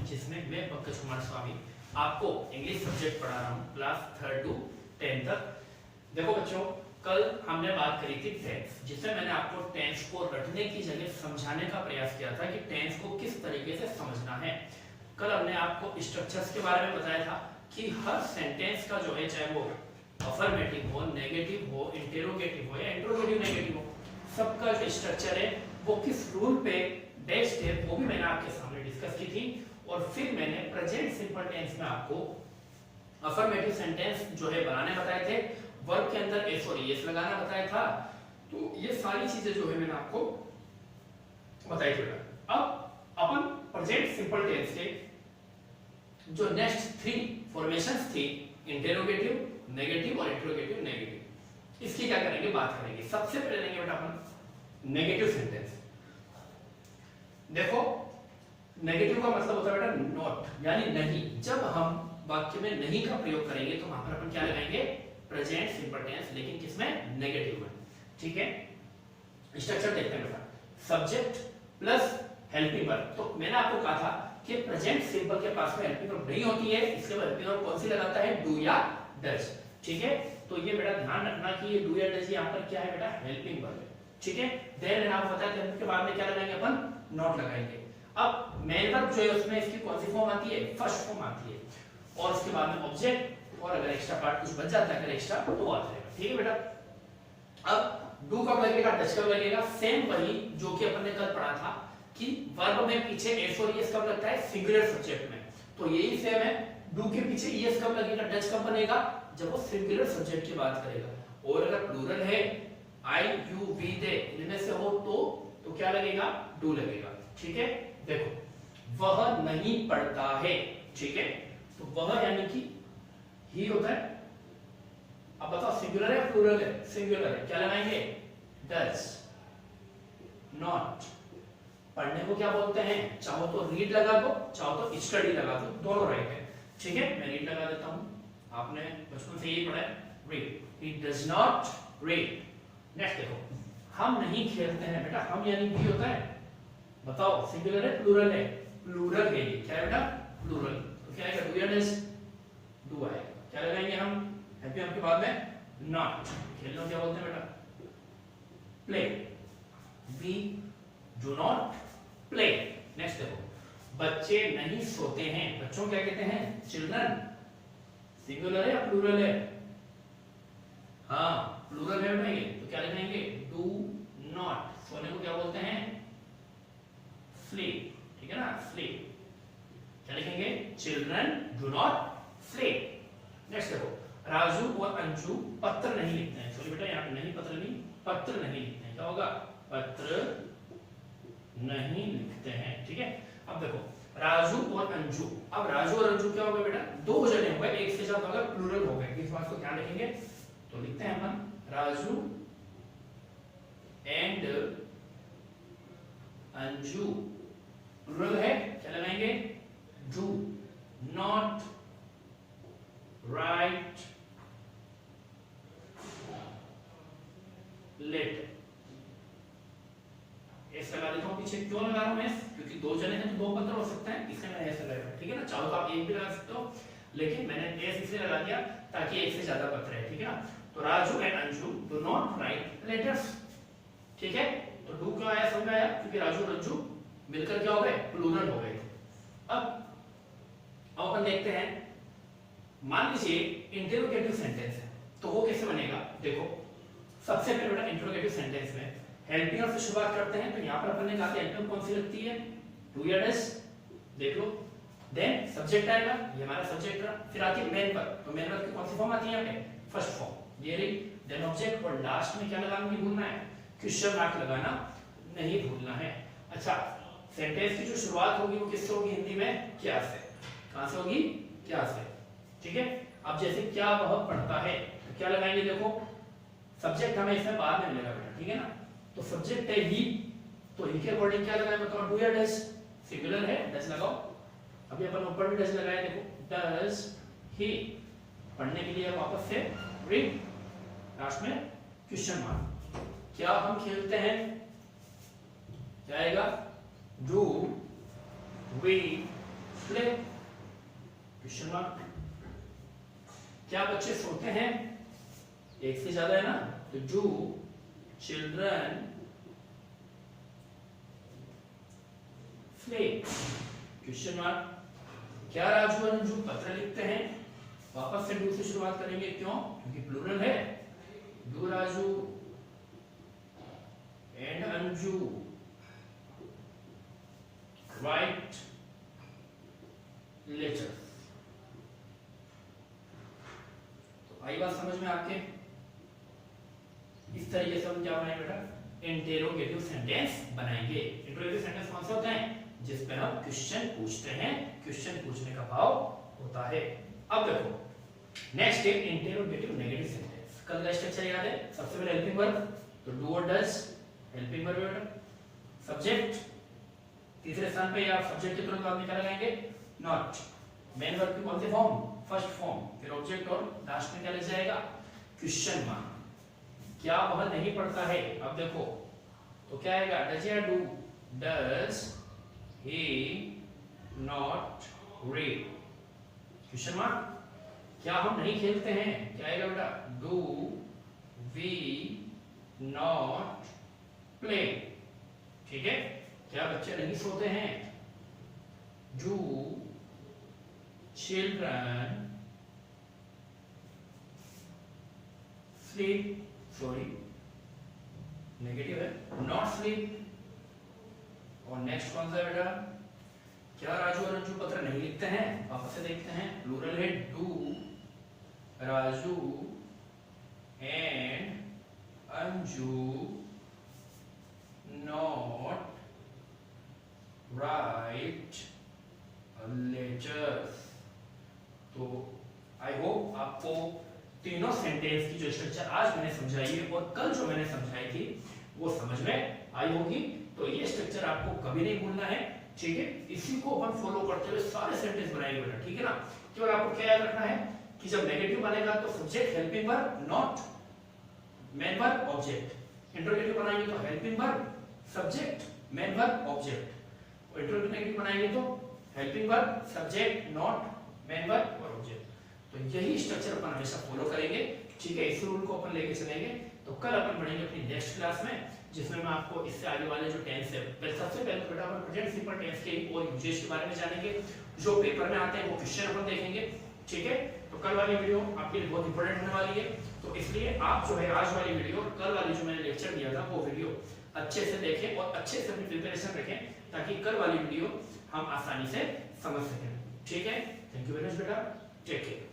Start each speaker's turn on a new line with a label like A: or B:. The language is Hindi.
A: जिसमें मैं पंकज कुमार स्वामी आपको इंग्लिश सब्जेक्ट पढ़ा रहा हूँ क्लास 3rd to 10th तक। देखो बच्चों, कल हमने बात करी थी टेंस, जिसमें मैंने आपको टेंस को रटने की जगह समझाने का प्रयास किया था कि टेंस को किस तरीके से समझना है। कल हमने आपको स्ट्रक्चर्स के बारे में बताया था कि हर सेंटेंस का जो है, चाहे वो अफर्मेटिव हो, नेगेटिव हो, इंटेरोगेटिव हो या इंट्रोगेटिव नेगेटिव हो, सबका जो स्ट्रक्चर है वो किस रूल पे बेस्ड है, वो भी मैंने आपके सामने डिस्कस की थी। और फिर मैंने प्रेजेंट सिंपल टेंस में आपको अफर्मेटिव सेंटेंस जो है बनाने बताए थे, वर्ब के अंदर एस और एस लगाना बताया था। तो ये सारी चीजें जो है मैंने आपको बताई थी। अब अपन प्रेजेंट सिंपल टेंस के जो नेक्स्ट 3 फॉर्मेशंस थी, इंटेरोगेटिव, नेगेटिव और इंट्रोगेटिव नेगेटिव, इसकी क्या करेंगे, बात करेंगे। सबसे पहले लेंगे बेटा अपन नेगेटिव सेंटेंस। देखो, नेगेटिव का मतलब होता है बेटा नॉट, यानी नहीं। जब हम वाक्य में नहीं का प्रयोग करेंगे तो वहां पर अपन क्या लगाएंगे, प्रेजेंट सिंपल टेंस, लेकिन किसमें, नेगेटिव में। ठीक है, स्ट्रक्चर देखते हैं बेटा। Subject plus helping verb. तो मैंने आपको कहा था कि प्रेजेंट सिंपल के पास में हेल्पिंग वर्ब नहीं होती है, इसके बाद हेल्पिंग वर्ब कौन सी लगाता है, डू या डज। ठीक है, तो ये बेटा ध्यान रखना कि ये डू या डज यहाँ पर क्या है बेटा, हेल्पिंग वर्ब है। ठीक है, देन आपको बताया था के बाद में क्या लगाएंगे अपन, नॉट लगाएंगे। अब मेन वर्ब जो है उसमें इसकी कौन सी फॉर्म आती है, फर्स्ट फॉर्म आती है, और उसके बाद में ऑब्जेक्ट, और अगर एक्स्ट्रा पार्ट कुछ बच जाता है अगर एक्स्ट्रा तो आ जाएगा। ठीक है बेटा। अब डू कब लगेगा, डज कब लगेगा, सेम वही जो कि अपन ने कल पढ़ा था कि वर्ब में पीछे एस और एस कब लगता है, सिंगुलर सब्जेक्ट में। तो यही सेम है, डू के पीछे एस कब लगेगा, डज कब बनेगा, जब वो सिंगुलर सब्जेक्ट की बात करेगा। और अगर प्लूरल है, आई यू वी दे, इनमें से हो तो क्या लगेगा, डू लगेगा। ठीक है, देखो, वह नहीं पढ़ता है। ठीक है, तो वह यानी कि ही होता है। अब बताओ सिंगुलर है प्लूरल है, सिंगुलर है, क्या लगाएंगे, डज। नॉट, पढ़ने को क्या बोलते हैं, चाहो तो रीड लगा दो, चाहो तो स्टडी लगा दो, दोनों राइट है। ठीक है, मैं रीड लगा देता हूं, आपने बचपन से यही पढ़ा है, read. He does not read. Next देखो, हम नहीं खेलते हैं। बेटा हम यानी भी होता है, बताओ सिंगुलर है प्लूरल है, प्लूरल है, ये क्या है बेटा, प्लूरल। तो क्या आएगा, डू या डज, डू आएगा। क्या लगाएंगे हम, हैप्पी वर्ब के बाद में नॉट। खेलने को क्या बोलते हैं बेटा, play. We do not play. Next देखो, बच्चे नहीं सोते हैं। बच्चों क्या कहते हैं, चिल्ड्रन। सिंगुलर है या प्लूरल है, हाँ प्लूरल है बेटा ये, तो क्या लिखेंगे, डू नॉट। सोने को क्या बोलते हैं, स्लीप। ठीक है ना, स्लीप। क्या लिखेंगे, children do not sleep. Next देखो, राजू और अंशु पत्र नहीं लिखते हैं। सॉरी बेटा, यहाँ पे नहीं, पत्र नहीं, पत्र नहीं लिखते हैं। क्या होगा, पत्र नहीं लिखते हैं। ठीक है, अब देखो राजू और अंशु। अब राजू और अंशु क्या होगा बेटा, दो जने हो गए, एक से ज्यादा अगर प्लूरल हो गए, इस बात को ध्यान रखेंगे। तो लिखते हैं अपन, राजू एंड अंशु, प्लूरल है, क्या लगाएंगे, डू नॉट राइट लेटर। ऐसा लगा देता हूं पीछे। क्यों लगा रहा हूं मैं, क्योंकि दो जने हैं तो दो पत्र हो सकते हैं, इसलिए मैंने ऐसा लगाया। ठीक है ना, चाहो तो आप एक भी लगा सकते हो, लेकिन मैंने एस इसलिए लगा दिया ताकि एक से ज्यादा पत्र है। ठीक है ना, तो Raju and Anshu do not write letters. ठीक है, तो डू क्यों आया, समझ में आया, क्योंकि राजू और अंशु मिलकर क्या हो गए, प्लूरल हो गए। अब अपन देखते हैं, मान लीजिए इंटरोगेटिव सेंटेंस है, तो वो कैसे बनेगा। देखो, सबसे पहले बेटा इंटरोगेटिव सेंटेंस में हेल्पिंग वर्ब से शुरुआत करते हैं। तो यहाँ पर अपन ने कहा था हेल्पिंग वर्ब कौन सी लगती है, डू या डज, देख लो। देन सब्जेक्ट आएगा, ये हमारा सब्जेक्ट रहा। फिर आती है मेन वर्ब, तो मेन वर्ब की कौन सी फॉर्म आती है यहाँ पे, फर्स्ट फॉर्म, ये रही। देन ऑब्जेक्ट, और लास्ट में क्या लगाना नहीं भूलना है, क्वेश्चन मार्क लगाना नहीं भूलना है। अच्छा, सेंटेंस की जो शुरुआत होगी वो किससे होगी, हिंदी में क्या से, कहां से होगी, क्या से। ठीक है, अब जैसे क्या वह पढ़ता है, तो क्या लगाएंगे, देखो सब्जेक्ट हमें इसमें बाद में मिलेगा बेटा। ठीक है ना, तो सब्जेक्ट है ही, तो ही के अकॉर्डिंग क्या लगाए बताओ, डू या डज, सिंगुलर है, डज लगाओ। अभी अपन ऊपर भी डज लगाए, देखो डज ही। पढ़ने के लिए वापस से रीड, लास्ट में क्वेश्चन मार्क। क्या हम खेलते हैं, क्या आएगा, do we play, question mark. क्या बच्चे सोते हैं? एक से ज्यादा है ना, तो do children play, question mark. क्या राजू और अंजू पत्र लिखते हैं? वापस से डू से शुरुआत करेंगे, क्यों? क्योंकि प्लूरल है। Do Raju and Anju write letters. तो आई बात समझ में आपके? इस तरीके से हम क्या बनाएंगे बेटा? इंटेरोगेटिव सेंटेंस बनाएंगे। इंटेरोगेटिव सेंटेंस कौन से होते हैं? जिसमें हम क्वेश्चन पूछते हैं, क्वेश्चन पूछने का भाव होता है। अब देखो नेक्स्ट है इंटेरोगेटिव नेगेटिव सेंटेंस। कल का स्ट्रक्चर याद है? सबसे पहले हेल्पिंग वर्ब, तो डू और डज, हेल्पिंग वर्ब बेटा। सब्जेक्ट तीसरे स्थान पे, या सब्जेक्ट के तुरंत बाद में क्या लगाएंगे? नॉट। मेन वर्ब की कौन सी फॉर्म? First form. फिर ऑब्जेक्ट और लास्ट में क्या लग जाएगा? Question mark. क्या वह नहीं पढ़ता है? अब देखो तो क्या आएगा? डज या do? Does he not read, question mark. क्या हम नहीं खेलते हैं? क्या आएगा बेटा? do we not play, ठीक है। क्या बच्चे नहीं सोते हैं? do children sleep, sorry negative है, not sleep। और नेक्स्ट कौन सा है बेटा? क्या राजू और अंजू पत्र नहीं लिखते हैं? वापस से देखते हैं, प्लूरल है। Do Raju and Anju not write letters. तो आई होप आपको तीनों सेंटेंस की जो स्ट्रक्चर आज मैंने समझाई है और कल जो मैंने समझाई थी वो समझ में आई होगी। तो ये स्ट्रक्चर आपको कभी नहीं भूलना है, ठीक है। इसी को अपन फॉलो करते हुए सारे सेंटेंस बनाएंगे बेटा, ठीक है ना। केवल आपको क्या याद रखना है कि जब नेगेटिव बनेगा तो subject helping verb not main verb object. Interrogative बनाएंगे तो helping verb subject main verb object. और इंटरोगेटिव बनाएंगे तो helping verb subject not main verb और ऑब्जेक्ट। तो यही स्ट्रक्चर अपन हमेशा फॉलो करेंगे, ठीक है। इस रूल को अपन लेके चलेंगे। तो कल अपन पढ़ेंगे अपनी नेक्स्ट क्लास में, जिसमें मैं आपको इससे आगे वाले जो टेंस है, सबसे पहले तो बेटा अपन प्रेजेंट सिंपल टेंस के और यूजेस के बारे में जानेंगे। जो पेपर में आते हैं वो क्वेश्चन अपन देखेंगे, ठीक है। तो कल वाली वीडियो आपके लिए बहुत इंपॉर्टेंट होने वाली है। तो इसलिए आप जो है आज वाली वीडियो और कल वाली जो मैंने लेक्चर दिया था वो वीडियो अच्छे से देखें और अच्छे से अपनी प्रिपरेशन रखें, ताकि कल वाली वीडियो हम आसानी से समझ सकें, ठीक है। थैंक यू वेरी मच बेटा, टेक केयर।